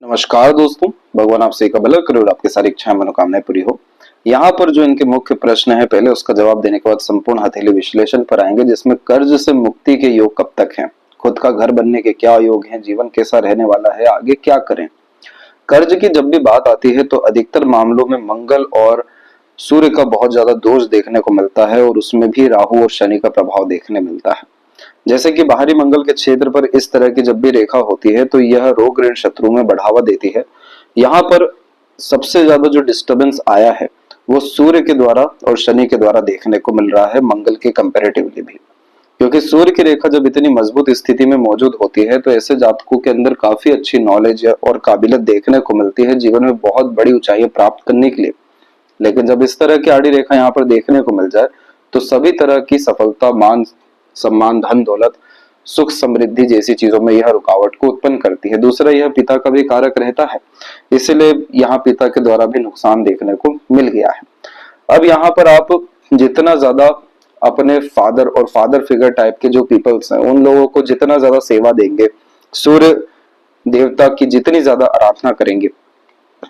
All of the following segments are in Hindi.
नमस्कार दोस्तों, भगवान आपसे एक भला करे और आपकी सारी इच्छाएं मनोकामनाएं पूरी हो। यहाँ पर जो इनके मुख्य प्रश्न है, पहले उसका जवाब देने के बाद संपूर्ण हथेली विश्लेषण पर आएंगे, जिसमें कर्ज से मुक्ति के योग कब तक हैं, खुद का घर बनने के क्या योग हैं, जीवन कैसा रहने वाला है, आगे क्या करें। कर्ज की जब भी बात आती है तो अधिकतर मामलों में मंगल और सूर्य का बहुत ज्यादा दोष देखने को मिलता है और उसमें भी राहु और शनि का प्रभाव देखने मिलता है। जैसे कि बाहरी मंगल के क्षेत्र पर इस तरह की जब भी रेखा होती है तो यह रोग ऋण शत्रु में बढ़ावा देती है। यहाँ पर सबसे ज्यादा जो डिस्टरबेंस आया है वो सूर्य के द्वारा और शनि के द्वारा देखने को मिल रहा है, मंगल के कंपैरेटिवली भी। क्योंकि सूर्य की रेखा जब इतनी मजबूत स्थिति में मौजूद होती है तो ऐसे जातकों के अंदर काफी अच्छी नॉलेज और काबिलियत देखने को मिलती है जीवन में बहुत बड़ी ऊंचाइयां प्राप्त करने के लिए। लेकिन जब इस तरह की आड़ी रेखा यहाँ पर देखने को मिल जाए तो सभी तरह की सफलता, मान सम्मान, धन दौलत, सुख समृद्धि जैसी चीजों में यह रुकावट को उत्पन्न करती है। दूसरा, यह पिता का भी कारक रहता है, इसलिए यहाँ पिता के द्वारा भी नुकसान देखने को मिल गया है। अब यहाँ पर आप जितना ज्यादा अपने फादर और फादर फिगर टाइप के जो पीपल्स हैं उन लोगों को जितना ज्यादा सेवा देंगे, सूर्य देवता की जितनी ज्यादा आराधना करेंगे,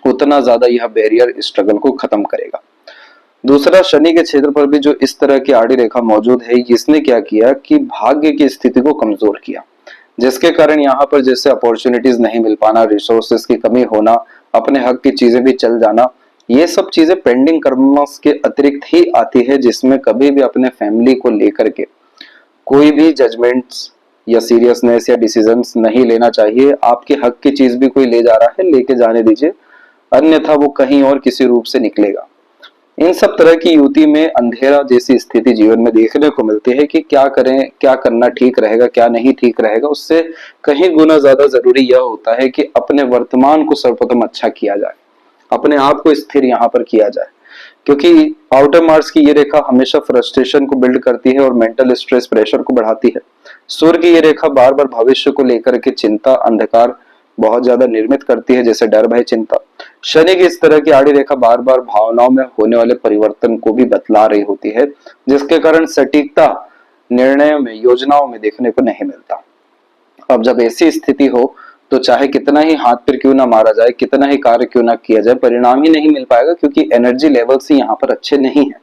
उतना ज्यादा यह बैरियर स्ट्रगल को खत्म करेगा। दूसरा, शनि के क्षेत्र पर भी जो इस तरह की आड़ी रेखा मौजूद है, इसने क्या किया कि भाग्य की स्थिति को कमजोर किया, जिसके कारण यहाँ पर जैसे अपॉर्चुनिटीज नहीं मिल पाना, रिसोर्सेज की कमी होना, अपने हक की चीजें भी चल जाना, ये सब चीजें पेंडिंग कर्मस के अतिरिक्त ही आती है, जिसमें कभी भी अपने फैमिली को लेकर के कोई भी जजमेंट्स या सीरियसनेस या डिसीजंस नहीं लेना चाहिए। आपके हक की चीज भी कोई ले जा रहा है, लेके जाने दीजिए, अन्यथा वो कहीं और किसी रूप से निकलेगा। इन सब तरह की युति में अंधेरा जैसी स्थिति जीवन में देखने को मिलती है कि क्या करें, क्या करना ठीक रहेगा, क्या नहीं ठीक रहेगा। उससे कहीं गुना ज्यादा जरूरी यह होता है कि अपने वर्तमान को सर्वप्रथम अच्छा किया जाए, अपने आप को स्थिर यहाँ पर किया जाए। क्योंकि आउटर मार्स की ये रेखा हमेशा फ्रस्ट्रेशन को बिल्ड करती है और मेंटल स्ट्रेस, प्रेशर को बढ़ाती है। सूर्य की ये रेखा बार बार भविष्य को लेकर के चिंता, अंधकार बहुत ज्यादा निर्मित करती है, जैसे डर, भय, चिंता। शनि की इस तरह की आड़ी रेखा बार बार भावनाओं में होने वाले परिवर्तन को भी बतला रही होती है, जिसके कारण सटीकता निर्णयों में, योजनाओं में देखने को नहीं मिलता। अब जब ऐसी स्थिति हो तो चाहे कितना ही हाथ पैर क्यों ना मारा जाए, कितना ही कार्य क्यों ना किया जाए, परिणाम ही नहीं मिल पाएगा, क्योंकि एनर्जी लेवल्स ही यहाँ पर अच्छे नहीं है।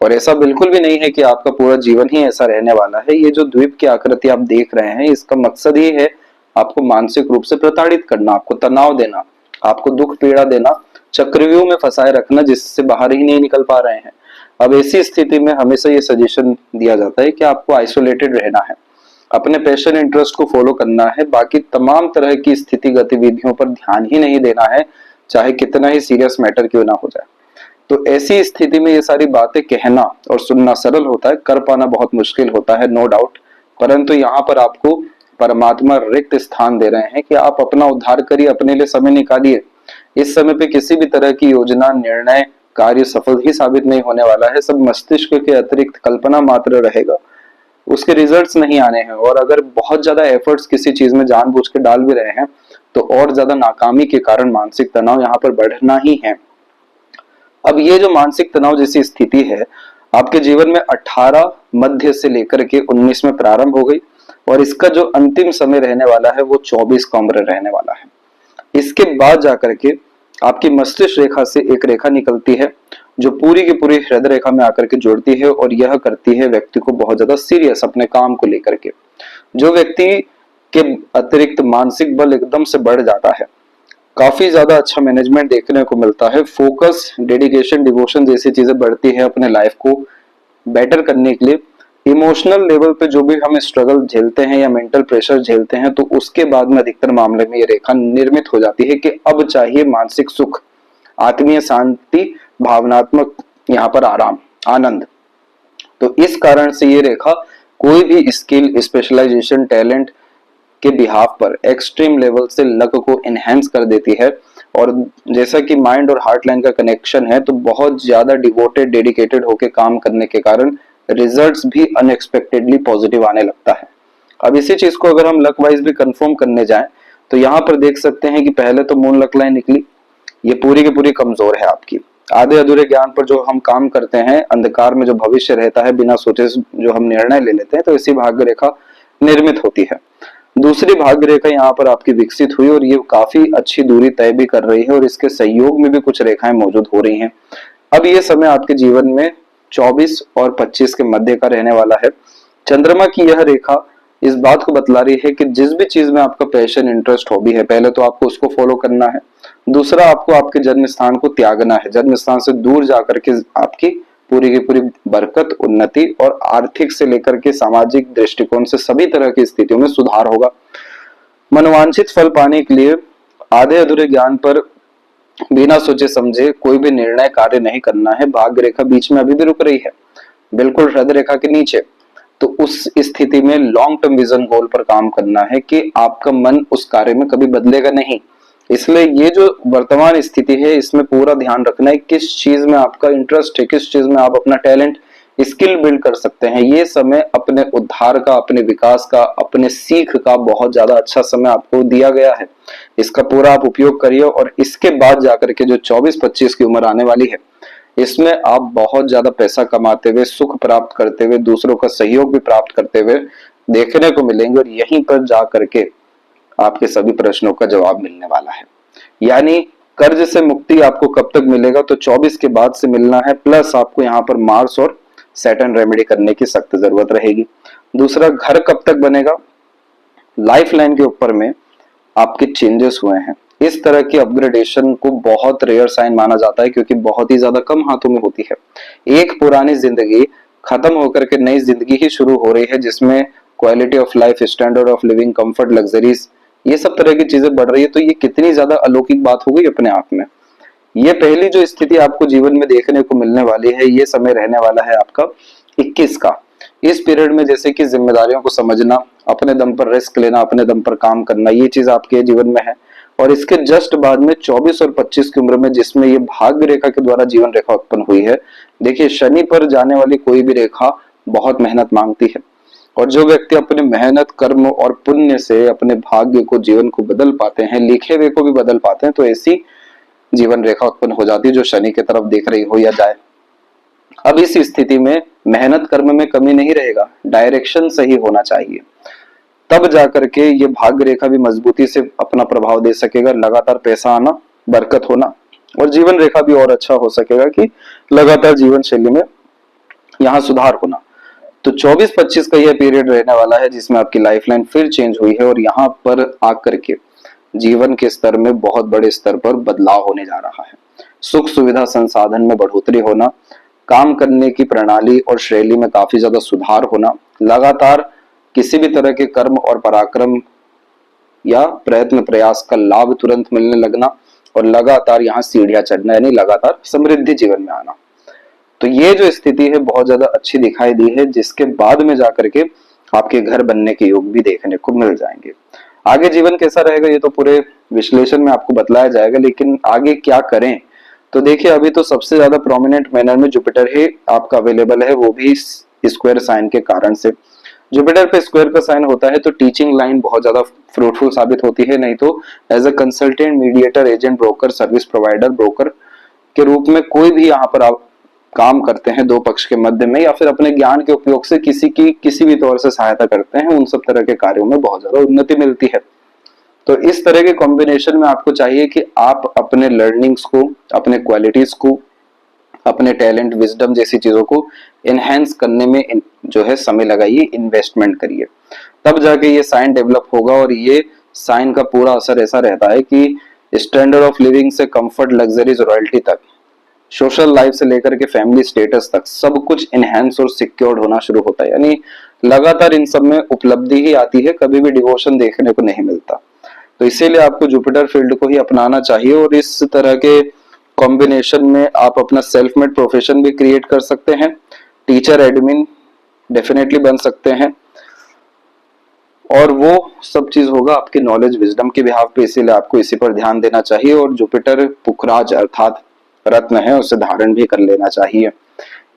और ऐसा बिल्कुल भी नहीं है कि आपका पूरा जीवन ही ऐसा रहने वाला है। ये जो द्वीप की आकृति आप देख रहे हैं, इसका मकसद ही है आपको मानसिक रूप से प्रताड़ित करना, आपको तनाव देना, आपको दुख पीड़ा देना, चक्रव्यूह में फंसाए रखना, जिससे बाहर ही नहीं निकल पा रहे हैं। अब ऐसी स्थिति में हमेशा ये सजेशन दिया जाता है कि आपको आइसोलेटेड रहना है, अपने पैशन, इंटरेस्ट को फॉलो करना है, बाकी तमाम तरह की स्थिति गतिविधियों पर ध्यान ही नहीं देना है, चाहे कितना ही सीरियस मैटर क्यों ना हो जाए। तो ऐसी स्थिति में ये सारी बातें कहना और सुनना सरल होता है, कर पाना बहुत मुश्किल होता है, नो डाउट। परंतु यहाँ पर आपको परमात्मा रिक्त स्थान दे रहे हैं कि आप अपना उद्धार करिए, अपने लिए समय निकालिए। इस समय पे किसी भी तरह की योजना, निर्णय, कार्य सफल ही साबित नहीं होने वाला है। सब मस्तिष्क के अतिरिक्त कल्पना मात्र रहेगा, उसके रिजल्ट्स नहीं आने हैं। और अगर बहुत ज्यादा एफर्ट्स किसी चीज में जानबूझ के डाल भी रहे हैं तो और ज्यादा नाकामी के कारण मानसिक तनाव यहाँ पर बढ़ना ही है। अब ये जो मानसिक तनाव जैसी स्थिति है आपके जीवन में 18 मध्य से लेकर के 19 में प्रारंभ हो गई, और इसका जो अंतिम समय रहने वाला है वो 24 का उम्र रहने वाला है। इसके बाद जाकर के आपकी मस्तिष्क रेखा से एक रेखा निकलती है जो पूरी की पूरी हृदय रेखा में आकर के जुड़ती है, और यह करती है व्यक्ति को बहुत ज्यादा सीरियस अपने काम को लेकर के। जो व्यक्ति के अतिरिक्त मानसिक बल एकदम से बढ़ जाता है, काफी ज्यादा अच्छा मैनेजमेंट देखने को मिलता है, फोकस, डेडिकेशन, डिवोशन जैसी चीजें बढ़ती है अपने लाइफ को बेटर करने के लिए। इमोशनल लेवल पे जो भी हम स्ट्रगल झेलते हैं या मेंटल प्रेशर झेलते हैं, तो उसके बाद में अधिकतर मामले में ये रेखा निर्मित हो जाती है कि अब चाहिए मानसिक सुख, आत्मीय शांति, भावनात्मक यहाँ पर आराम, आनंद। तो इस कारण से ये रेखा कोई भी स्किल, स्पेशलाइजेशन, टैलेंट के बिहाफ पर एक्सट्रीम लेवल से लक को एनहेंस कर देती है। और जैसा कि माइंड और हार्ट लाइन का कनेक्शन है, तो बहुत ज्यादा डिवोटेड, डेडिकेटेड होकर काम करने के कारण रिजल्ट्स भी अनएक्सपेक्टेडली पॉजिटिव आने लगता है। अब इसी चीज को अगर हम लक वाइज भी कंफर्म करने जाएं तो यहाँ पर देख सकते हैं कि पहले तो मून लक लाइन निकली, ये पूरी की पूरी कमजोर है आपकी। आधे अधूरे ज्ञान पर जो हम काम करते हैं, अंधकार में जो भविष्य रहता है, बिना सोचे जो हम निर्णय ले लेते हैं, तो इसी भाग्य रेखा निर्मित होती है। दूसरी भाग्य रेखा यहाँ पर आपकी विकसित हुई और ये काफी अच्छी दूरी तय भी कर रही है और इसके सहयोग में भी कुछ रेखाएं मौजूद हो रही हैं। अब ये समय आपके जीवन में 24 और 25 के मध्य का रहने वाला है। चंद्रमा की यह रेखा इस बात को बतला रही है कि जिस भी चीज में आपका पैशन, इंटरेस्ट, हॉबी है, पहले तो आपको उसको फॉलो करना है। दूसरा, आपको आपके जन्म स्थान को त्यागना है। जन्म स्थान से दूर जाकर के आपकी पूरी की पूरी बरकत, उन्नति और आर्थिक से लेकर के सामाजिक दृष्टिकोण से सभी तरह की स्थितियों में सुधार होगा। मनोवांछित फल पाने के लिए आधे अधूरे ज्ञान पर बिना सोचे समझे कोई भी निर्णय कार्य नहीं करना है। भाग्य रेखा बीच में अभी भी रुक रही है, बिल्कुल हृदय रेखा के नीचे। तो उस स्थिति में लॉन्ग टर्म विजन गोल पर काम करना है कि आपका मन उस कार्य में कभी बदलेगा नहीं। इसलिए ये जो वर्तमान स्थिति है इसमें पूरा ध्यान रखना है किस चीज में आपका इंटरेस्ट है, किस चीज में आप अपना टैलेंट, स्किल बिल्ड कर सकते हैं। ये समय अपने उद्धार का, अपने विकास का, अपने सीख का बहुत ज्यादा अच्छा समय आपको दिया गया है। इसका पूरा आप उपयोग करिए और इसके बाद जाकर के जो 24-25 की उम्र आने वाली है इसमें आप बहुत ज्यादा पैसा कमाते हुए, सुख प्राप्त करते हुए, दूसरों का सहयोग भी प्राप्त करते हुए देखने को मिलेंगे और यहीं पर जा करके आपके सभी प्रश्नों का जवाब मिलने वाला है। यानी कर्ज से मुक्ति आपको कब तक मिलेगा, तो 24 के बाद से मिलना है। प्लस आपको यहाँ पर मार्स और सैटर्न रेमेडी करने की सख्त जरूरत रहेगी। दूसरा, घर कब तक बनेगा, लाइफ लाइन के ऊपर में आपके चेंजेस हुए हैं। इस तरह की अपग्रेडेशन को बहुत रेयर साइन माना जाता है क्योंकि बहुत ही ज्यादा कम हाथों में होती है। एक पुरानी जिंदगी खत्म होकर के नई जिंदगी ही शुरू हो रही है जिसमें quality of life, standard of living, comfort, luxuries, ये सब तरह की चीजें बढ़ रही है। तो ये कितनी ज्यादा अलौकिक बात हो गई अपने आप में। ये पहली जो स्थिति आपको जीवन में देखने को मिलने वाली है, ये समय रहने वाला है आपका 21 का। इस पीरियड में जैसे कि जिम्मेदारियों को समझना, अपने दम पर रिस्क लेना, अपने दम पर काम करना, ये चीज आपके जीवन में है। और इसके जस्ट बाद में 24 और 25 की उम्र में जिसमें ये भाग्य रेखा के द्वारा जीवन रेखा उत्पन्न हुई है। देखिए, शनि पर जाने वाली कोई भी रेखा बहुत मेहनत मांगती है और जो व्यक्ति अपने मेहनत, कर्म और पुण्य से अपने भाग्य को, जीवन को बदल पाते हैं, लिखे हुए को भी बदल पाते हैं, तो ऐसी जीवन रेखा उत्पन्न हो जाती है जो शनि की तरफ देख रही हो या जाए। अब इस स्थिति में मेहनत कर्म में कमी नहीं रहेगा, डायरेक्शन सही होना चाहिए, तब जाकर के ये भाग्य रेखा भी मजबूती से अपना प्रभाव दे सकेगा। लगातार पैसा आना, बरकत होना और जीवन रेखा भी और अच्छा हो सकेगा कि लगातार जीवन शैली में यहाँ सुधार होना। तो 24-25 का यह पीरियड रहने वाला है जिसमें आपकी लाइफलाइन फिर चेंज हुई है और यहाँ पर आकर के जीवन के स्तर में बहुत बड़े स्तर पर बदलाव होने जा रहा है। सुख सुविधा संसाधन में बढ़ोतरी होना, काम करने की प्रणाली और शैली में काफी ज्यादा सुधार होना, लगातार किसी भी तरह के कर्म और पराक्रम या प्रयत्न प्रयास का लाभ तुरंत मिलने लगना और लगातार यहाँ सीढ़ियां चढ़ना, यानी लगातार समृद्धि जीवन में आना। तो ये जो स्थिति है बहुत ज्यादा अच्छी दिखाई दी है, जिसके बाद में जाकर के आपके घर बनने के योग भी देखने को मिल जाएंगे। आगे जीवन कैसा रहेगा ये तो पूरे विश्लेषण में आपको बतलाया जाएगा, लेकिन आगे क्या करें तो देखिए, अभी तो सबसे ज्यादा प्रोमिनेंट मैनर में जुपिटर ही आपका अवेलेबल है, वो भी स्क्वायर साइन के कारण से। जुपिटर पे स्क्वायर का साइन होता है तो टीचिंग लाइन बहुत ज्यादा फ्रूटफुल साबित होती है, नहीं तो as a consultant, mediator, agent, broker, service provider, broker के रूप में कोई भी यहाँ पर आप काम करते हैं दो पक्ष के मध्य में, या फिर अपने ज्ञान के उपयोग से किसी की किसी भी तौर से सहायता करते हैं, उन सब तरह के कार्यों में बहुत ज्यादा उन्नति मिलती है। तो इस तरह के कॉम्बिनेशन में आपको चाहिए कि आप अपने लर्निंग्स को, अपने क्वालिटीज को, अपने टैलेंट, विजडम जैसी चीजों को एनहेंस करने में जो है समय लगाइए, इन्वेस्टमेंट करिए, तब जाके ये साइन डेवलप होगा। और ये साइन का पूरा असर ऐसा रहता है कि स्टैंडर्ड ऑफ लिविंग से कंफर्ट, लग्जरीज, रॉयल्टी तक, सोशल लाइफ से लेकर के फैमिली स्टेटस तक सब कुछ इनहेंस और सिक्योर्ड होना शुरू होता है। यानी लगातार इन सब में उपलब्धि ही आती है, कभी भी डिवोशन देखने को नहीं मिलता। तो इसीलिए आपको जुपिटर फील्ड को ही अपनाना चाहिए और इस तरह के कॉम्बिनेशन में आप अपना सेल्फ मेड प्रोफेशन भी क्रिएट कर सकते हैं। टीचर, एडमिन डेफिनेटली बन सकते हैं और वो सब चीज होगा आपके नॉलेज, विजडम के बिहाफ पे, इसीलिए आपको इसी पर ध्यान देना चाहिए। और जुपिटर पुखराज अर्थात रत्न है, उसे धारण भी कर लेना चाहिए।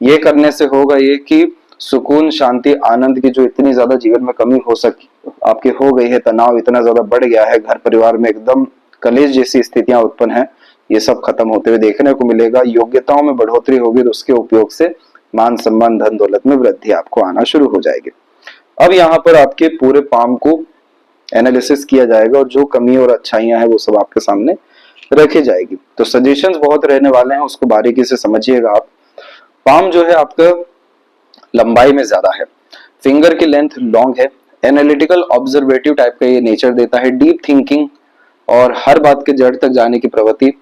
ये करने से होगा ये कि सुकून, शांति, आनंद की जो इतनी ज्यादा जीवन में कमी हो सकी आपके हो गई है, तनाव इतना ज्यादा बढ़ गया है, घर परिवार में एकदम कलेश जैसी स्थितियां उत्पन्न है, ये सब खत्म होते हुए देखने को मिलेगा। योग्यताओं में बढ़ोतरी होगी तो उसके उपयोग से मान सम्मान, धन दौलत में वृद्धि आपको आना शुरू हो जाएगी। अब यहाँ पर आपके पूरे पाम को एनालिसिस किया जाएगा और जो कमी और अच्छाइयां हैं वो सब आपके सामने रखी जाएगी। तो सजेशंस बहुत रहने वाले हैं, उसको बारीकी से समझिएगा आप। पाम जो है आपका लंबाई में ज्यादा है, फिंगर की लेंथ लॉन्ग है, एनालिटिकल ऑब्जर्वेटिव टाइप का ये नेचर देता है, डीप थिंकिंग और हर बात के जड़ तक जाने की प्रवृत्ति,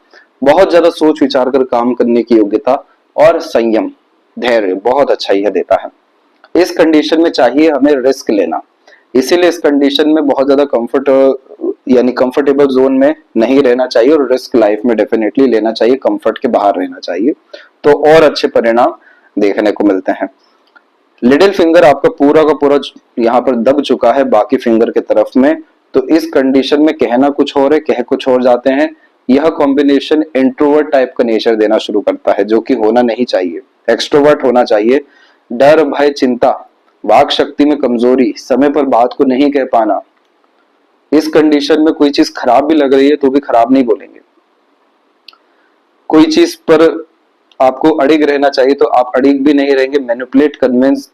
बहुत ज्यादा सोच विचार कर काम करने की योग्यता और संयम धैर्य बहुत अच्छा यह देता है। इस कंडीशन में चाहिए हमें रिस्क लेना, इसीलिए इस कंडीशन में बहुत ज्यादा कंफर्टेबल जोन में नहीं रहना चाहिए और रिस्क लाइफ में डेफिनेटली लेना चाहिए, कंफर्ट के बाहर रहना चाहिए, तो और अच्छे परिणाम देखने को मिलते हैं। लिटिल फिंगर आपका पूरा का पूरा यहाँ पर दब चुका है बाकी फिंगर के तरफ में, तो इस कंडीशन में कहना कुछ और है, कह कुछ और जाते हैं। यह कॉम्बिनेशन इंट्रोवर्ट टाइप का नेचर देना शुरू करता है, जो कि होना नहीं चाहिए, एक्सट्रोवर्ट होना चाहिए। डर भय चिंता, वाक शक्ति में कमजोरी, समय पर बात को नहीं कह पाना, इस कंडीशन में कोई चीज खराब भी लग रही है तो भी खराब नहीं बोलेंगे। कोई चीज पर आपको अड़िग रहना चाहिए तो आप अड़िग भी नहीं रहेंगे, मैनिपुलेट कन्विंस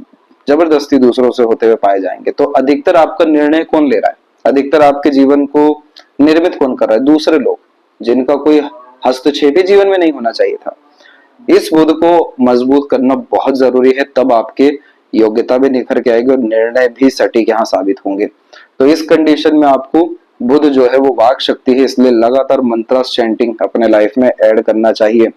जबरदस्ती दूसरों से होते हुए पाए जाएंगे। तो अधिकतर आपका निर्णय कौन ले रहा है, अधिकतर आपके जीवन को निर्मित कौन कर रहा है, दूसरे लोग, जिनका कोई हस्तक्षेप ही जीवन में नहीं होना चाहिए था। इस बुद्ध को मजबूत करना बहुत जरूरी है, तब आपके योग्यता भी निखर के आएगी और निर्णय भी सटीक यहाँ साबित होंगे। तो इस कंडीशन में आपको बुद्ध जो है वो वाक शक्ति है, इसलिए लगातार मंत्रा चैंटिंग अपने लाइफ में ऐड करना चाहिए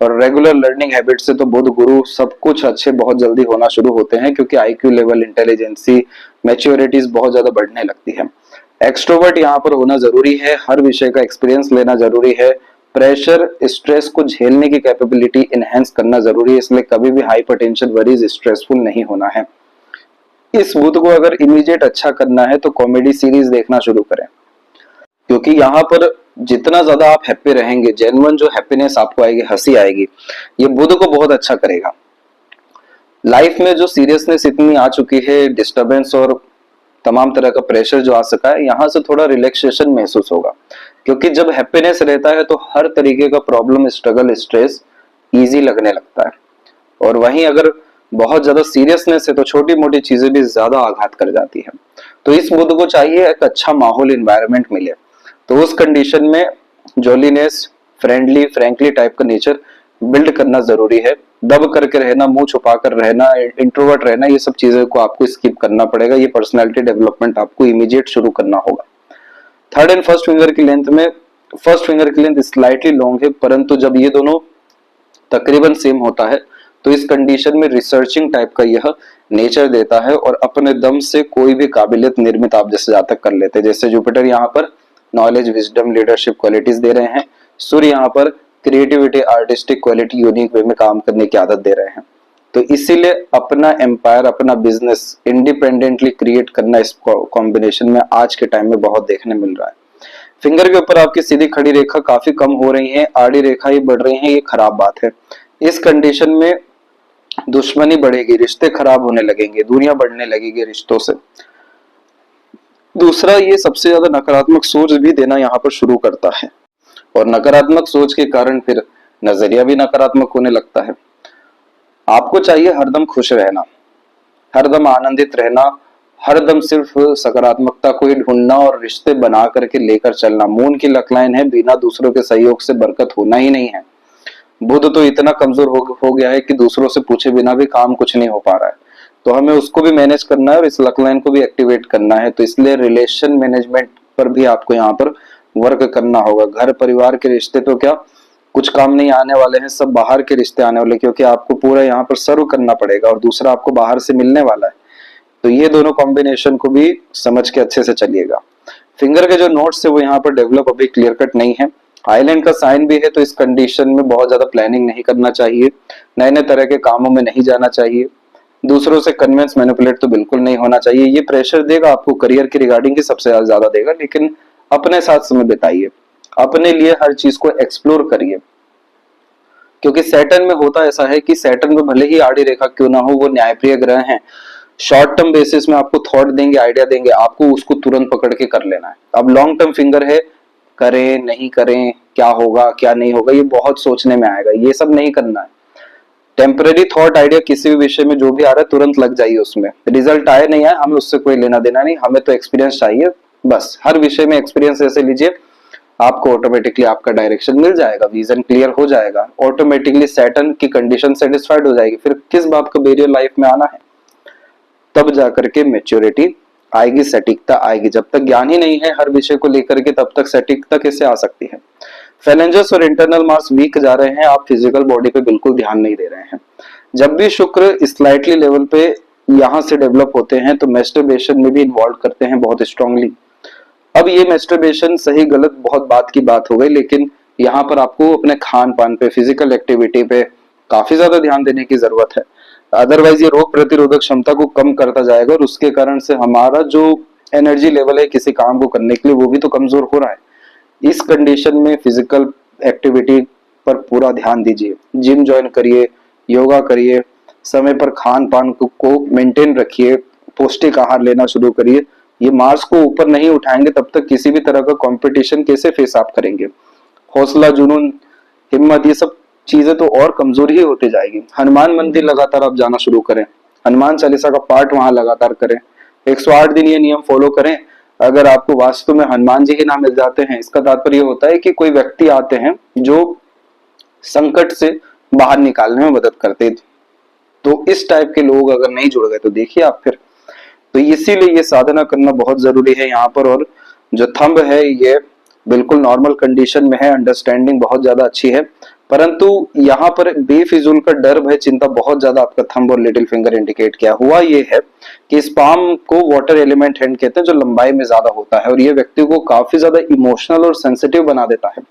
और रेगुलर लर्निंग हैबिट से तो बुद्ध गुरु सब कुछ अच्छे बहुत जल्दी होना शुरू होते हैं, क्योंकि आईक्यू लेवल, इंटेलिजेंसी, मैच्योरिटीज बहुत ज्यादा बढ़ने लगती है। एक्सट्रोवर्ट यहाँ पर होना जरूरी है, हर विषय का एक्सपीरियंस लेना जरूरी है, प्रेशर स्ट्रेस को झेलने की कैपेबिलिटी इनहेंस करना जरूरी है, इसलिए कभी भी हाइपरटेंशन वरीज स्ट्रेसफुल नहीं होना है। इस बुद्ध को अगर इमीडिएट अच्छा करना है तो कॉमेडी सीरीज देखना शुरू करें, क्योंकि यहाँ पर जितना ज्यादा आप हैप्पी रहेंगे, जेन्युइन जो हैप्पीनेस आपको आएगी, हंसी आएगी, ये बुद्ध को बहुत अच्छा करेगा। लाइफ में जो सीरियसनेस इतनी आ चुकी है, डिस्टरबेंस और तमाम तरह का प्रेशर जो आ सका है, यहाँ से थोड़ा रिलैक्सेशन महसूस होगा, क्योंकि जब हैप्पीनेस रहता है तो हर तरीके का प्रॉब्लम, स्ट्रगल, स्ट्रेस इजी लगने लगता है, और वहीं अगर बहुत ज्यादा सीरियसनेस है तो छोटी मोटी चीजें भी ज्यादा आघात कर जाती है। तो इस बुद्ध को चाहिए एक अच्छा माहौल, एनवायरनमेंट मिले, तो उस कंडीशन में जॉलीनेस, फ्रेंडली, फ्रैंकली टाइप का नेचर बिल्ड करना जरूरी है। दब करके रहना, मुंह छुपा कर रहना, इंट्रोवर्ट रहना, ये सब चीजों को आपको स्किप करना पड़ेगा। ये पर्सनालिटी डेवलपमेंट आपको इमीडिएट शुरू करना होगा। थर्ड एंड फर्स्ट फिंगर की लेंथ में, फर्स्ट फिंगर की लेंथ स्लाइटली लॉन्ग है, परंतु जब ये दोनों तकरीबन सेम होता है तो इस कंडीशन में रिसर्चिंग टाइप का यह नेचर देता है और अपने दम से कोई भी काबिलियत निर्मित आप जैसे जातक कर लेते हैं। जैसे जुपिटर यहाँ पर नॉलेज, विजडम, लीडरशिप क्वालिटीज दे रहे हैं, सूर्य यहाँ पर creativity, artistic quality, unique way में काम करने की आदत दे रहे हैं। तो इसीलिए अपना एम्पायर, अपना बिजनेस इंडिपेंडेंटली क्रिएट करना इस कॉम्बिनेशन में आज के टाइम में बहुत देखने मिल रहा है। फिंगर के ऊपर आपकी सीधी खड़ी रेखा काफी कम हो रही है, आड़ी रेखा ही बढ़ रही है, ये खराब बात है। इस कंडीशन में दुश्मनी बढ़ेगी, रिश्ते खराब होने लगेंगे, दूरियां बढ़ने लगेगी रिश्तों से। दूसरा, ये सबसे ज्यादा नकारात्मक सोच भी देना यहाँ पर शुरू करता है, और नकारात्मक सोच के कारण फिर नजरिया भी नकारात्मक होने लगता है। आपको चाहिए हरदम खुश रहना, हरदम आनंदित रहना, हरदम सिर्फ सकारात्मकता को ही ढूंढना और रिश्ते बना करके लेकर चलना। मून की लकलाइन है, बिना दूसरों के सहयोग से बरकत होना ही नहीं है। बुध तो इतना कमजोर हो गया है कि दूसरों से पूछे बिना भी काम कुछ नहीं हो पा रहा है, तो हमें उसको भी मैनेज करना है और इस लकलाइन को भी एक्टिवेट करना है। तो इसलिए रिलेशन मैनेजमेंट पर भी आपको यहाँ पर वर्क करना होगा। घर परिवार के रिश्ते तो क्या कुछ काम नहीं आने वाले हैं, सब बाहर के रिश्ते आने वाले, क्योंकि आपको पूरा यहाँ पर सर्व करना पड़ेगा और दूसरा आपको बाहर से मिलने वाला है। तो ये दोनों कॉम्बिनेशन को भी समझ के अच्छे से चलिएगा। फिंगर के जो नोट्स है वो यहाँ पर डेवलप अभी क्लियर कट नहीं है। आइलैंड का साइन भी है, तो इस कंडीशन में बहुत ज्यादा प्लानिंग नहीं करना चाहिए, नए नए तरह के कामों में नहीं जाना चाहिए, दूसरों से कन्विंस, मैनिपुलेट तो बिल्कुल नहीं होना चाहिए। ये प्रेशर देगा आपको करियर के रिगार्डिंग की सबसे ज्यादा देगा, लेकिन अपने साथ समय बिताइए, अपने लिए हर चीज को एक्सप्लोर करिए, क्योंकि सैटर्न में होता ऐसा है कि सैटर्न में भले ही आड़ी रेखा क्यों ना हो, वो न्यायप्रिय ग्रह हैं, शॉर्ट टर्म बेसिस में आपको थॉट देंगे, आइडिया देंगे, आपको उसको तुरंत पकड़ के कर लेना है। अब लॉन्ग टर्म फिंगर है, करें नहीं करें, क्या होगा क्या नहीं होगा, ये बहुत सोचने में आएगा, ये सब नहीं करना है। टेम्पररी थॉट, आइडिया किसी भी विषय में जो भी आ रहा है तुरंत लग जाइए उसमें, रिजल्ट आए नहीं आए हमें उससे कोई लेना देना नहीं, हमें तो एक्सपीरियंस चाहिए, बस हर विषय में एक्सपीरियंस ऐसे लीजिए, आपको ऑटोमेटिकली आपका डायरेक्शन मिल जाएगा, विजन क्लियर हो जाएगा, ऑटोमेटिकली सैटर्न की कंडीशन सेटिस्फाइड हो जाएगी। फिर किस बात का बैरियर लाइफ में आना है, तब जाकर के मेच्योरिटी आएगी, सटीकता आएगी। जब तक ज्ञान ही नहीं है हर विषय को लेकर के, तब तक सटीकता कैसे आ सकती है। फैलेंजस और इंटरनल मार्क्स वीक जा रहे हैं, आप फिजिकल बॉडी पे बिल्कुल ध्यान नहीं दे रहे हैं। जब भी शुक्र स्लाइटली लेवल पे यहां से डेवलप होते हैं तो मैस्टरबेशन में भी इन्वॉल्व करते हैं बहुत स्ट्रांगली। अब ये मैस्टरबेशन सही गलत बहुत बात की बात हो गई, लेकिन यहाँ पर आपको अपने खान पान पे, फिजिकल एक्टिविटी पे काफी ज्यादा ध्यान देने की जरूरत है। अदरवाइज ये रोग प्रतिरोधक क्षमता को कम करता जाएगा और उसके कारण से हमारा जो एनर्जी लेवल है किसी काम को करने के लिए, वो भी तो कमजोर हो रहा है। इस कंडीशन में फिजिकल एक्टिविटी पर पूरा ध्यान दीजिए, जिम ज्वाइन करिए, योगा करिए, समय पर खान पान को मेंटेन रखिए, पौष्टिक आहार लेना शुरू करिए। ये मार्क्स को ऊपर नहीं उठाएंगे तब तक किसी भी तरह का कंपटीशन कैसे फेस आप करेंगे। हौसला, जुनून, हिम्मत, ये सब चीजें तो और कमजोर ही होती जाएगी। हनुमान मंदिर लगातार आप जाना शुरू करें, हनुमान चालीसा का पाठ वहां लगातार करें, 108 दिन ये नियम फॉलो करें। अगर आपको वास्तव में हनुमान जी ही ना मिल जाते हैं, इसका तात्पर्य होता है कि कोई व्यक्ति आते हैं जो संकट से बाहर निकालने में मदद करते। तो इस टाइप के लोग अगर नहीं जुड़ गए तो देखिए आप फिर। तो इसीलिए ये साधना करना बहुत जरूरी है यहाँ पर। और जो थंब है ये बिल्कुल नॉर्मल कंडीशन में है, अंडरस्टैंडिंग बहुत ज्यादा अच्छी है, परंतु यहाँ पर बेफिजूल का डर, भय, चिंता बहुत ज्यादा आपका थंब और लिटिल फिंगर इंडिकेट किया हुआ ये है कि इस पाम को वाटर एलिमेंट हैंड कहते हैं, जो लंबाई में ज्यादा होता है और ये व्यक्ति को काफी ज्यादा इमोशनल और सेंसिटिव बना देता है।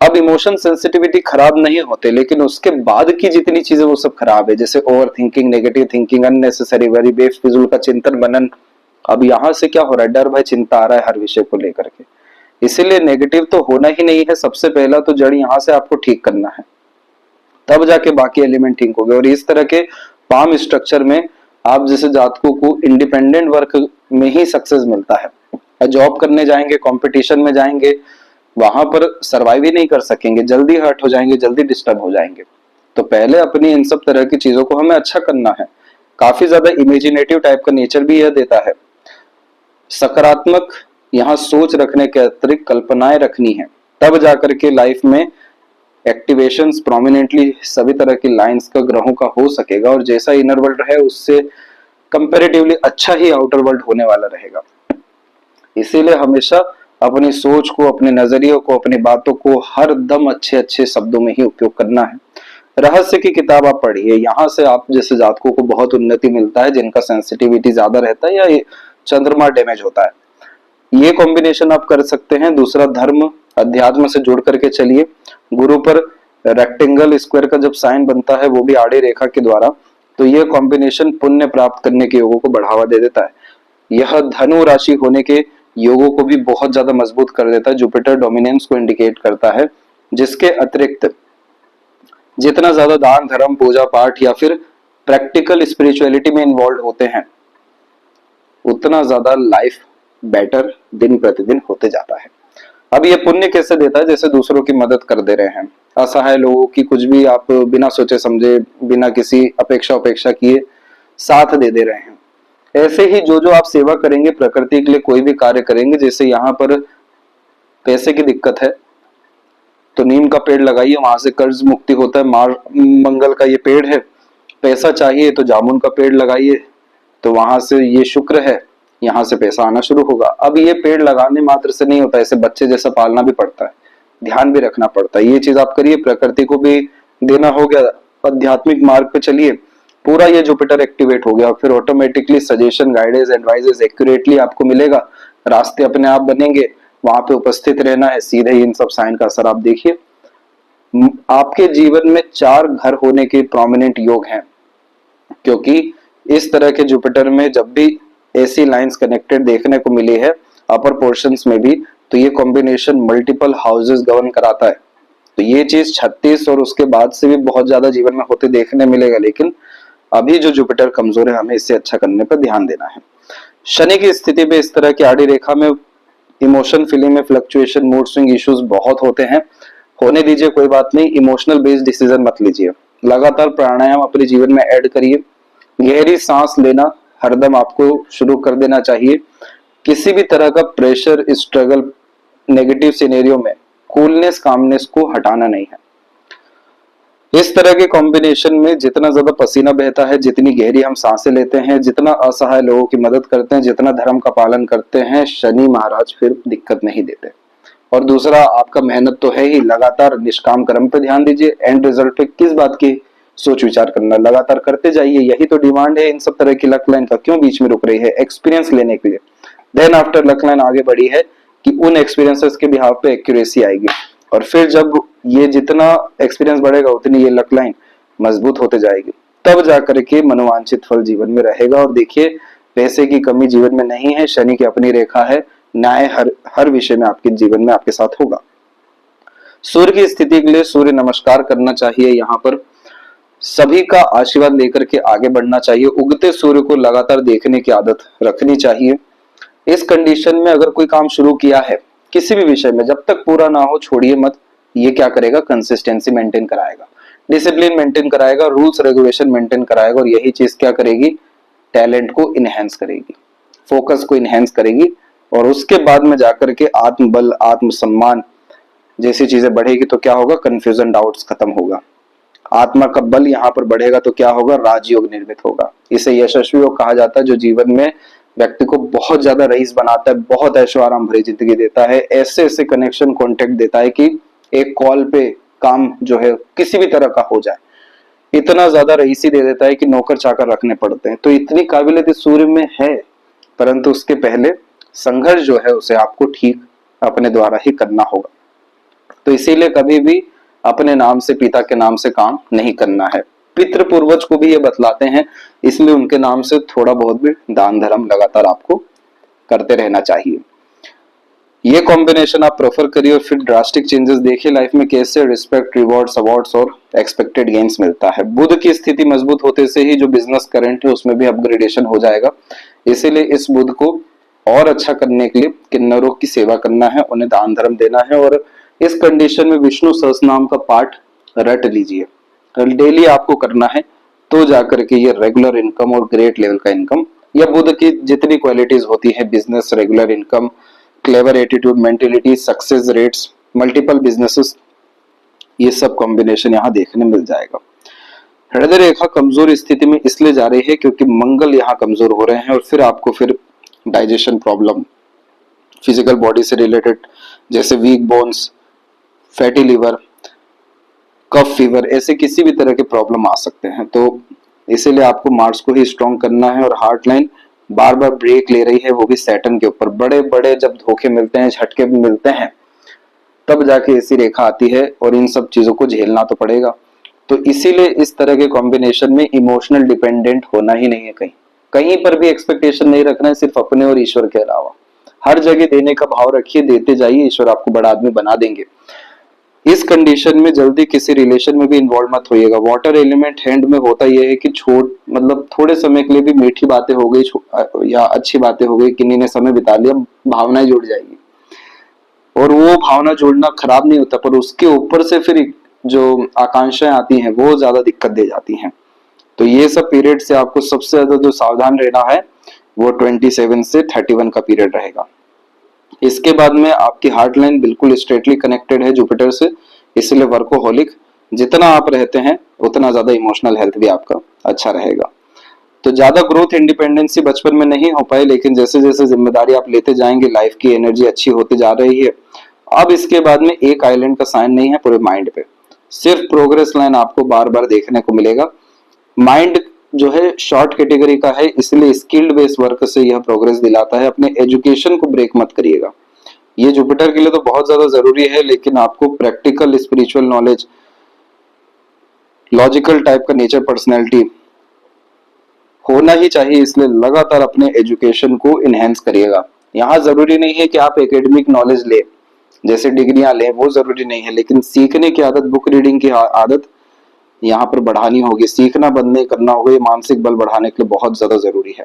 अब इमोशन सेंसिटिविटी खराब नहीं होते, लेकिन उसके बाद की जितनी चीजें वो सब खराब है, जैसे over thinking, negative thinking, unnecessary worry, बेफिजूल का चिंतन मनन। अब यहाँ से क्या हो रहा है, डर भय चिंता आ रहा है हर विषय को लेकर के। इसीलिए नेगेटिव तो होना ही नहीं है। सबसे पहला तो जड़ यहाँ से आपको ठीक करना है, तब जाके बाकी एलिमेंट ठीक हो गए। और इस तरह के पाम स्ट्रक्चर में आप जैसे जातकों को इंडिपेंडेंट वर्क में ही सक्सेस मिलता है। जॉब करने जाएंगे, कंपटीशन में जाएंगे, वहां पर सरवाइव ही नहीं कर सकेंगे, जल्दी हर्ट हो जाएंगे, जल्दी डिस्टर्ब हो जाएंगे। तो पहले अपनी इन सब तरह की चीजों को हमें अच्छा करना है। काफी ज्यादा इमेजिनेटिव टाइप का नेचर भी यह देता है। सकारात्मक यहाँ सोच रखने के अतिरिक्त कल्पनाएं रखनी है, तब जाकर के लाइफ में एक्टिवेशंस प्रोमिनेंटली सभी तरह की लाइंस का, ग्रहों का हो सकेगा। और जैसा इनर वर्ल्ड है उससे कंपैरेटिवली अच्छा ही आउटर वर्ल्ड होने वाला रहेगा। इसीलिए हमेशा अपनी सोच को, अपने नजरियों को, अपनी बातों को हर दम अच्छे अच्छे शब्दों में ही उपयोग करना है। रहस्य की किताब आप पढ़िए, यहाँ से आप जैसे जातकों को बहुत उन्नति मिलता है, जिनका सेंसिटिविटी ज्यादा रहता है या चंद्रमा डैमेज होता है। ये कॉम्बिनेशन आप कर सकते हैं। दूसरा, धर्म अध्यात्म से जोड़ करके चलिए। गुरु पर रेक्टेंगल स्क्वायर का जब साइन बनता है, वो भी आड़ी रेखा के द्वारा, तो ये कॉम्बिनेशन पुण्य प्राप्त करने के योगों को बढ़ावा दे देता है। यह धनु राशि होने के योगों को भी बहुत ज्यादा मजबूत कर देता है। जुपिटर डोमिनेंस को इंडिकेट करता है, जिसके अतिरिक्त जितना ज्यादा दान धर्म, पूजा पाठ या फिर प्रैक्टिकल स्पिरिचुअलिटी में इन्वॉल्व होते हैं, उतना ज्यादा लाइफ बेटर दिन प्रतिदिन होते जाता है। अब ये पुण्य कैसे देता है, जैसे दूसरों की मदद कर दे रहे हैं, असहाय लोगों की कुछ भी आप बिना सोचे समझे, बिना किसी अपेक्षा किए साथ दे रहे हैं। ऐसे ही जो आप सेवा करेंगे, प्रकृति के लिए कोई भी कार्य करेंगे, जैसे यहाँ पर पैसे की दिक्कत है तो नीम का पेड़ लगाइए, वहां से कर्ज मुक्ति होता है। मंगल का ये पेड़ है, पैसा चाहिए तो जामुन का पेड़ लगाइए, तो वहां से ये शुक्र है, यहाँ से पैसा आना शुरू होगा। अब ये पेड़ लगाने मात्र से नहीं होता, इसे बच्चे जैसा पालना भी पड़ता है, ध्यान भी रखना पड़ता है। ये चीज आप करिए, प्रकृति को भी देना हो गया, आध्यात्मिक मार्ग पे चलिए, पूरा ये जुपिटर एक्टिवेट हो गया, फिर automatically suggestion, guidance, advises accurately आपको मिलेगा, रास्ते अपने आप बनेंगे। वहां पे उपस्थित रहना है, सीधे इन सब साइन का असर आप देखिए। आपके जीवन में 4 घर होने के प्रोमिनेंट योग हैं, क्योंकि इस तरह के जुपिटर में जब भी ऐसी लाइंस कनेक्टेड देखने को मिली है अपर पोर्शंस में भी, तो ये कॉम्बिनेशन मल्टीपल हाउसेस गवर्न कराता है। तो ये चीज 36 और उसके बाद से भी बहुत ज्यादा जीवन में होते देखने मिलेगा, लेकिन अभी जो जुपिटर कमजोर है, हमें इससे अच्छा करने पर ध्यान देना है। शनि की स्थिति में इस तरह की आड़ी रेखा में इमोशन, फीलिंग में फ्लक्चुएशन, मूड स्विंग इश्यूज बहुत होते हैं। होने दीजिए, कोई बात नहीं, इमोशनल बेस्ड डिसीजन मत लीजिए। लगातार प्राणायाम अपने जीवन में ऐड करिए। गहरी सांस लेना हरदम आपको शुरू कर देना चाहिए। किसी भी तरह का प्रेशर, स्ट्रगल, नेगेटिव सिनेरियो में कूलनेस, कामनेस को हटाना नहीं है। इस तरह के कॉम्बिनेशन में जितना ज्यादा पसीना बहता है, जितनी गहरी हम सांसें लेते हैं, जितना असहाय लोगों की मदद करते हैं, जितना धर्म का पालन करते हैं, शनि महाराज फिर दिक्कत नहीं देते। और दूसरा, आपका मेहनत तो है ही, लगातार निष्काम कर्म पे ध्यान दीजिए। एंड रिजल्ट पे किस बात की सोच विचार करना, लगातार करते जाइए। यही तो डिमांड है इन सब तरह की लक लाइन का। क्यों बीच में रुक रही है? एक्सपीरियंस लेने के लिए। देन आफ्टर लक लाइन आगे बढ़ी है कि उन एक्सपीरियंसेस के बिहाफ पे एक्यूरेसी आएगी, और फिर जब ये जितना एक्सपीरियंस बढ़ेगा उतनी ये लक लाइन मजबूत होते जाएगी, तब जाकर के मनोवांछित फल जीवन में रहेगा। और देखिए, पैसे की कमी जीवन में नहीं है, शनि की अपनी रेखा है, न्याय हर विषय में आपके जीवन में आपके साथ होगा। सूर्य की स्थिति के लिए सूर्य नमस्कार करना चाहिए। यहाँ पर सभी का आशीर्वाद लेकर के आगे बढ़ना चाहिए। उगते सूर्य को लगातार देखने की आदत रखनी चाहिए। इस कंडीशन में अगर कोई काम शुरू किया है किसी भी विषय में, जब तक पूरा ना हो छोड़िए मत। ये क्या करेगा? कंसिस्टेंसी मेंटेन कराएगा, डिसिप्लिन मेंटेन कराएगा, रूल्स रेगुलेशन मेंटेन कराएगा। और यही चीज क्या करेगी? टैलेंट को इनहेंस करेगी, फोकस को इनहेंस करेगी। और उसके बाद में जाकर के आत्मबल, आत्मसम्मान जैसी चीजें बढ़ेगी तो क्या होगा? कंफ्यूजन, डाउट्स खत्म होगा। आत्मा का बल यहाँ पर बढ़ेगा तो क्या होगा? राजयोग निर्मित होगा। इसे यशस्वी योग कहा जाता है, जो जीवन में व्यक्ति को बहुत ज्यादा रईस बनाता है, बहुत ऐशो आराम भरी जिंदगी देता है, ऐसे ऐसे कनेक्शन, कॉन्टेक्ट देता है कि एक कॉल पे काम जो है किसी भी तरह का हो जाए। इतना ज्यादा रईसी दे देता है कि नौकर चाकर रखने पड़ते हैं। तो इतनी काबिलियत सूर्य में है, परंतु उसके पहले संघर्ष जो है उसे आपको ठीक अपने द्वारा ही करना होगा। तो इसीलिए कभी भी अपने नाम से, पिता के नाम से काम नहीं करना है। पितृ पूर्वज को भी ये बतलाते हैं, इसलिए उनके नाम से थोड़ा बहुत भी दान धर्म लगातार आपको करते रहना चाहिए। ये कॉम्बिनेशन आप प्रेफर करिए और फिर ड्रास्टिक चेंजेस देखिए लाइफ में, कैसे रिस्पेक्ट, रिवॉर्ड्स, अवार्ड्स और एक्सपेक्टेड गेन्स मिलता है। बुध की स्थिति मजबूत होते से ही जो बिजनेस करंट है उसमें भी अपग्रेडेशन हो जाएगा। इसीलिए इस बुध को और अच्छा करने के लिए किन्नरों की सेवा करना है, उन्हें दान धर्म देना है। और इस कंडीशन में विष्णु सहस्त्रनाम का पाठ रट लीजिए, डेली आपको करना है, तो जाकर के ये रेगुलर इनकम और ग्रेट लेवल का इनकम, या बुध की जितनी क्वालिटीज होती है, business, regular income, clever attitude, mentality, success rates, multiple businesses, ये सब कॉम्बिनेशन यहाँ देखने मिल जाएगा। हृदय रेखा कमजोर स्थिति में इसलिए जा रही है क्योंकि मंगल यहाँ कमजोर हो रहे हैं, और फिर आपको फिर डाइजेशन प्रॉब्लम, फिजिकल बॉडी से रिलेटेड जैसे वीक बोन्स, फैटी लिवर, कफ फीवर, ऐसे किसी भी तरह के प्रॉब्लम आ सकते हैं। तो इसीलिए आपको मार्स को ही स्ट्रॉन्ग करना है। और हार्ट लाइन बार बार ब्रेक ले रही है, वो भी सैटर्न के ऊपर। बड़े बड़े जब धोखे मिलते हैं, झटके मिलते हैं, तब जाके ऐसी रेखा आती है, और इन सब चीजों को झेलना तो पड़ेगा। तो इसीलिए इस तरह के कॉम्बिनेशन में इमोशनल डिपेंडेंट होना ही नहीं है। कहीं कहीं पर भी एक्सपेक्टेशन नहीं रखना है, सिर्फ अपने और ईश्वर के अलावा। हर जगह देने का भाव रखिए, देते जाइए, ईश्वर आपको बड़ा आदमी बना देंगे। इस कंडीशन में जल्दी किसी रिलेशन में भी इन्वॉल्व मत होइएगा। वाटर एलिमेंट हैंड में होता यह है कि मतलब थोड़े समय के लिए भी मीठी बातें हो गई या अच्छी बातें हो गई, किन्हीं ने समय बिता लिया, भावनाएं जुड़ जाएगी। और वो भावना जोड़ना खराब नहीं होता, पर उसके ऊपर से फिर जो आकांक्षाएं आती हैं वो ज्यादा दिक्कत दे जाती हैं। तो ये सब पीरियड से आपको सबसे ज्यादा जो सावधान रहना है वो 27 से 31 का पीरियड रहेगा। इसके बाद में आपकी हार्ट लाइन बिल्कुल स्ट्रेटली कनेक्टेड है जुपिटर से, इसलिए वर्कोहोलिक जितना आप रहते हैं उतना ज्यादा इमोशनल हेल्थ भी आपका अच्छा रहेगा। तो ज्यादा ग्रोथ, इंडिपेंडेंसी बचपन में नहीं हो पाई, लेकिन जैसे जैसे जिम्मेदारी आप लेते जाएंगे लाइफ की एनर्जी अच्छी होती जा रही है। अब इसके बाद में एक आइलैंड का साइन नहीं है पूरे माइंड पे, सिर्फ प्रोग्रेस लाइन आपको बार बार देखने को मिलेगा। माइंड जो है शॉर्ट कैटेगरी का है, इसलिए स्किल्ड बेस्ड वर्क से यह प्रोग्रेस दिलाता है। अपने एजुकेशन को ब्रेक मत करिएगा, ये जुपिटर के लिए तो बहुत ज्यादा जरूरी है, लेकिन आपको practical, spiritual knowledge, logical type का नेचर, पर्सनैलिटी होना ही चाहिए। इसलिए लगातार अपने एजुकेशन को इनहेंस करिएगा। यहाँ जरूरी नहीं है कि आप एकेडमिक नॉलेज ले, जैसे डिग्रियां ले, वो जरूरी नहीं है, लेकिन सीखने की आदत, बुक रीडिंग की आदत यहाँ पर बढ़ानी होगी। सीखना बंद नहीं करना होगा, ये मानसिक बल बढ़ाने के लिए बहुत ज्यादा जरूरी है।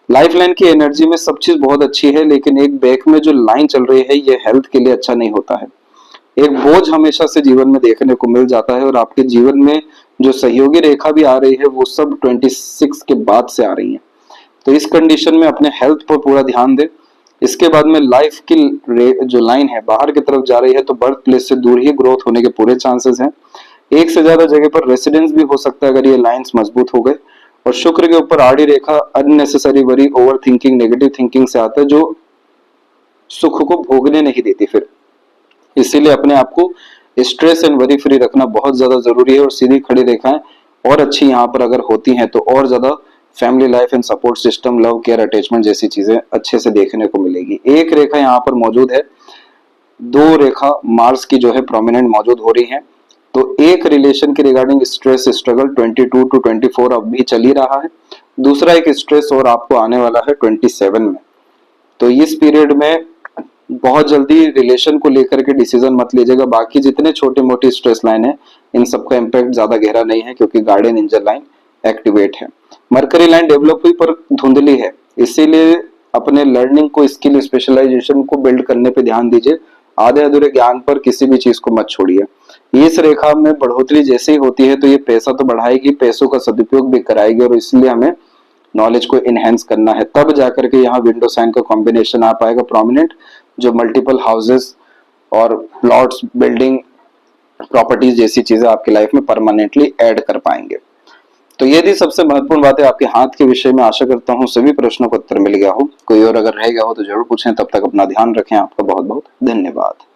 लाइफ लाइन की एनर्जी में सब चीज बहुत अच्छी है, लेकिन एक बैक में जो लाइन चल रही है ये हेल्थ के लिए अच्छा नहीं होता है। एक बोझ हमेशा से जीवन में देखने को मिल जाता है, और आपके जीवन में जो सहयोगी रेखा भी आ रही है वो सब 26 के बाद से आ रही है। तो इस कंडीशन में अपने हेल्थ पर पूरा ध्यान दें, इसके बाद में लाइफ की जो लाइन है बाहर की तरफ जा रही है, तो बर्थ प्लेस से दूर ही ग्रोथ होने के पूरे चांसेस हैं। एक से ज्यादा जगह पर रेसिडेंस भी हो सकता है अगर ये लाइंस मजबूत हो गए। और शुक्र के ऊपर आड़ी रेखा unnecessary worry, over thinking, negative thinking से आता है, जो सुख को भोगने नहीं देती फिर। इसीलिए अपने आप को स्ट्रेस एंड वरी फ्री रखना बहुत ज्यादा जरूरी है। और सीधी खड़ी रेखाएं और अच्छी यहाँ पर अगर होती हैं तो और ज्यादा family life and support system, love, care, attachment जैसी चीजें अच्छे से देखने को मिलेगी। एक रेखा यहाँ पर मौजूद है, दो रेखा मार्स की जो है प्रोमिनेंट मौजूद हो रही है। तो एक रिलेशन के रिगार्डिंग स्ट्रेस स्ट्रगल 22 to 24 अब भी चल ही रहा है। दूसरा एक स्ट्रेस और आपको आने वाला है 27 में। तो इस पीरियड में बहुत जल्दी रिलेशन को लेकर के डिसीजन मत लीजिएगा। बाकी जितने छोटे मोटे स्ट्रेस लाइन है इन सबका इम्पैक्ट ज्यादा गहरा नहीं है, क्योंकि गार्डियन एंजल लाइन एक्टिवेट है। मरकरी लाइन डेवलप हुई पर धुंधली है, इसीलिए अपने लर्निंग को, स्किल स्पेशलाइजेशन को बिल्ड करने पे ध्यान दीजिए। आधे अधूरे ज्ञान पर किसी भी चीज को मत छोड़िए। इस रेखा में बढ़ोतरी जैसे ही होती है तो ये पैसा तो बढ़ाएगी, पैसों का सदुपयोग भी कराएगी, और इसलिए हमें नॉलेज को इनहेंस करना है। तब जाकर के यहाँ विंडो साइन का कॉम्बिनेशन आ पाएगा प्रोमिनेंट, जो मल्टीपल हाउसेस और प्लॉट्स, बिल्डिंग, प्रॉपर्टीज जैसी चीजें आपकी लाइफ में परमानेंटली ऐड कर पाएंगे। तो ये थी सबसे महत्वपूर्ण बातें आपके हाथ के विषय में। आशा करता हूँ सभी प्रश्नों का उत्तर मिल गया हो। कोई और अगर रह गया हो तो जरूर पूछें। तब तक अपना ध्यान रखें। आपका बहुत बहुत धन्यवाद।